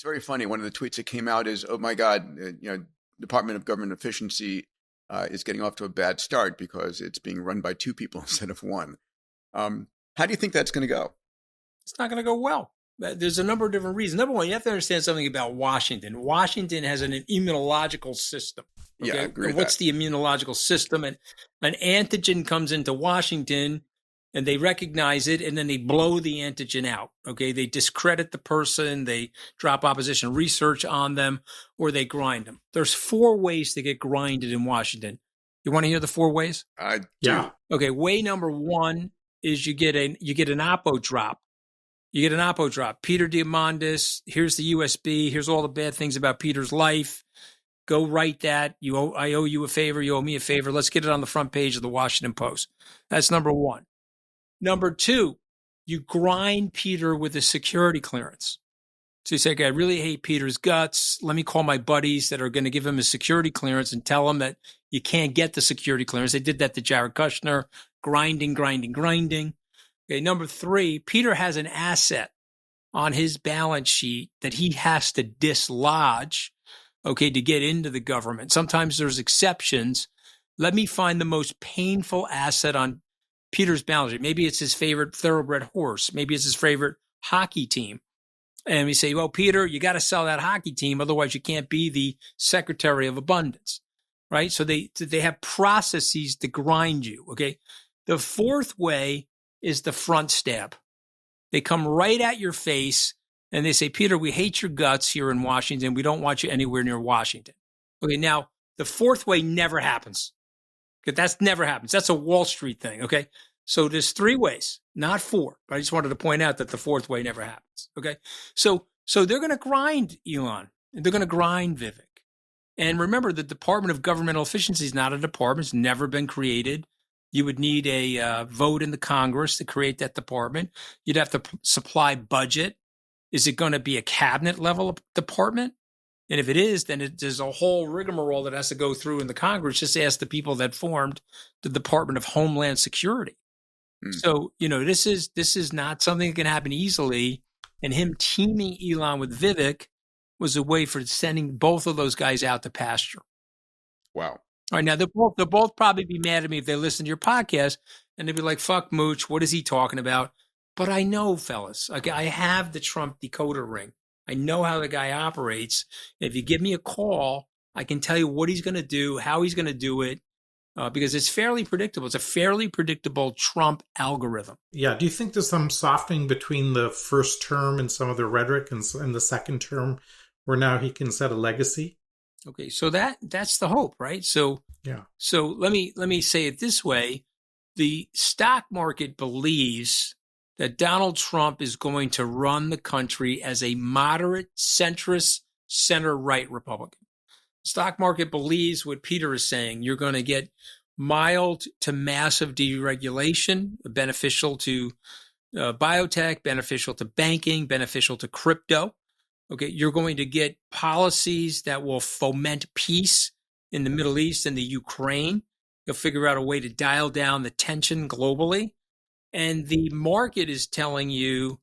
very funny. One of the tweets that came out is, "Oh my God, Department of Government Efficiency is getting off to a bad start because it's being run by two people instead of one." How do you think that's going to go? It's not going to go well. There's a number of different reasons. Number one, you have to understand something about Washington. Washington has an immunological system. Okay? Yeah, I agree with what's that. the immunological system? And an antigen comes into Washington and they recognize it and then they blow the antigen out. Okay. They discredit the person, they drop opposition research on them, or they grind them. There's 4 ways to get grinded in Washington. You want to hear the 4 ways? I do. Yeah. Okay. Way number 1 is you get an oppo drop. You get an oppo drop. Peter Diamandis, here's the USB. Here's all the bad things about Peter's life. Go write that. I owe you a favor. You owe me a favor. Let's get it on the front page of the Washington Post. That's number 1. Number 2, you grind Peter with a security clearance. So you say, okay, I really hate Peter's guts. Let me call my buddies that are going to give him a security clearance and tell him that you can't get the security clearance. They did that to Jared Kushner. Grinding. Okay, number 3, Peter has an asset on his balance sheet that he has to dislodge, okay, to get into the government. Sometimes there's exceptions. Let me find the most painful asset on Peter's balance sheet. Maybe it's his favorite thoroughbred horse. Maybe it's his favorite hockey team. And we say, well, Peter, you got to sell that hockey team. Otherwise, you can't be the Secretary of Abundance, right? So they have processes to grind you, okay? The 4th way is the front stab. They come right at your face and they say, Peter, we hate your guts here in Washington. We don't want you anywhere near Washington. Okay, now the 4th way never happens. Okay, that's never happens. That's a Wall Street thing, okay? So there's 3 ways, not 4. But I just wanted to point out that the 4th way never happens, okay? So they're going to grind Elon. They're going to grind Vivek. And remember, the Department of Governmental Efficiency is not a department. It's never been created. You would need a vote in the Congress to create that department. You'd have to supply budget. Is it going to be a cabinet level department? And if it is, then there's a whole rigmarole that has to go through in the Congress. Just ask the people that formed the Department of Homeland Security. So, this is not something that can happen easily. And him teaming Elon with Vivek was a way for sending both of those guys out to pasture. Wow. All right, now they'll both probably be mad at me if they listen to your podcast, and they'll be like, "Fuck Mooch, what is he talking about?" But I know, fellas, okay, I have the Trump decoder ring. I know how the guy operates. If you give me a call, I can tell you what he's going to do, how he's going to do it, because it's fairly predictable. It's a fairly predictable Trump algorithm. Yeah. Do you think there's some softening between the first term and some of the rhetoric and the second term, where now he can set a legacy? Okay, so that's the hope, right? So Yeah. So let me say it this way. The stock market believes that Donald Trump is going to run the country as a moderate, centrist, center-right Republican. The stock market believes what Peter is saying. You're going to get mild to massive deregulation, beneficial to biotech, beneficial to banking, beneficial to crypto. Okay, you're going to get policies that will foment peace in the Middle East and the Ukraine. You'll figure out a way to dial down the tension globally. And the market is telling you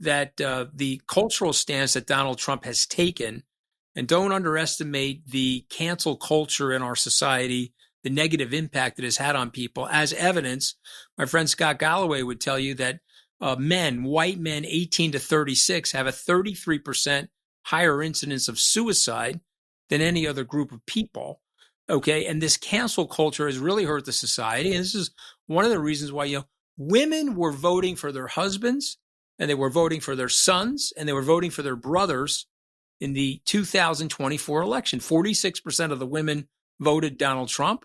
that the cultural stance that Donald Trump has taken, and don't underestimate the cancel culture in our society, the negative impact it has had on people. As evidence, my friend Scott Galloway would tell you that white men 18 to 36 have a 33% higher incidence of suicide than any other group of people. Okay. And this cancel culture has really hurt the society. And this is one of the reasons why, women were voting for their husbands, and they were voting for their sons, and they were voting for their brothers in the 2024 election. 46% of the women voted Donald Trump.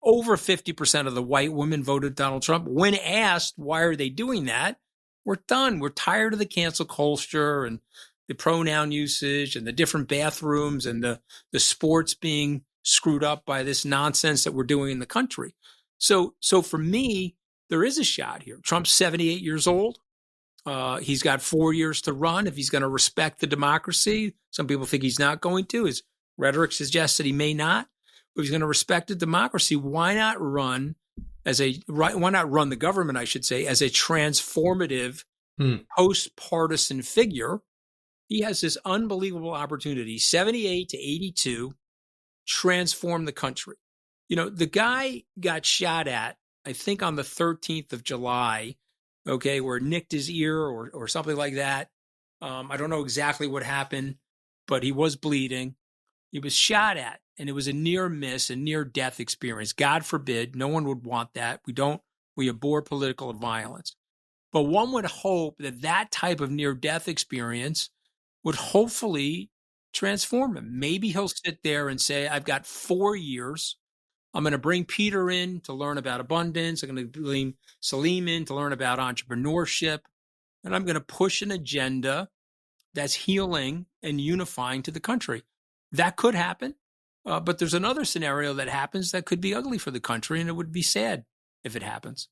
Over 50% of the white women voted Donald Trump. When asked, why are they doing that? We're done. We're tired of the cancel culture and the pronoun usage and the different bathrooms and the sports being screwed up by this nonsense that we're doing in the country. So for me, there is a shot here. Trump's 78 years old. He's got 4 years to run if he's going to respect the democracy. Some people think he's not going to. His rhetoric suggests that he may not. But if he's going to respect the democracy, why not run the government, I should say, as a transformative post-partisan figure He has this unbelievable opportunity, 78 to 82, transform the country. You know, the guy got shot at, I think on the 13th of July, okay, where it nicked his ear or something like that. I don't know exactly what happened, but he was bleeding. He was shot at, and it was a near miss, a near death experience. God forbid, no one would want that. We abhor political violence. But one would hope that that type of near death experience would hopefully transform him. Maybe he'll sit there and say, I've got 4 years. I'm going to bring Peter in to learn about abundance. I'm going to bring Salim in to learn about entrepreneurship. And I'm going to push an agenda that's healing and unifying to the country. That could happen. But there's another scenario that happens that could be ugly for the country, and it would be sad if it happens.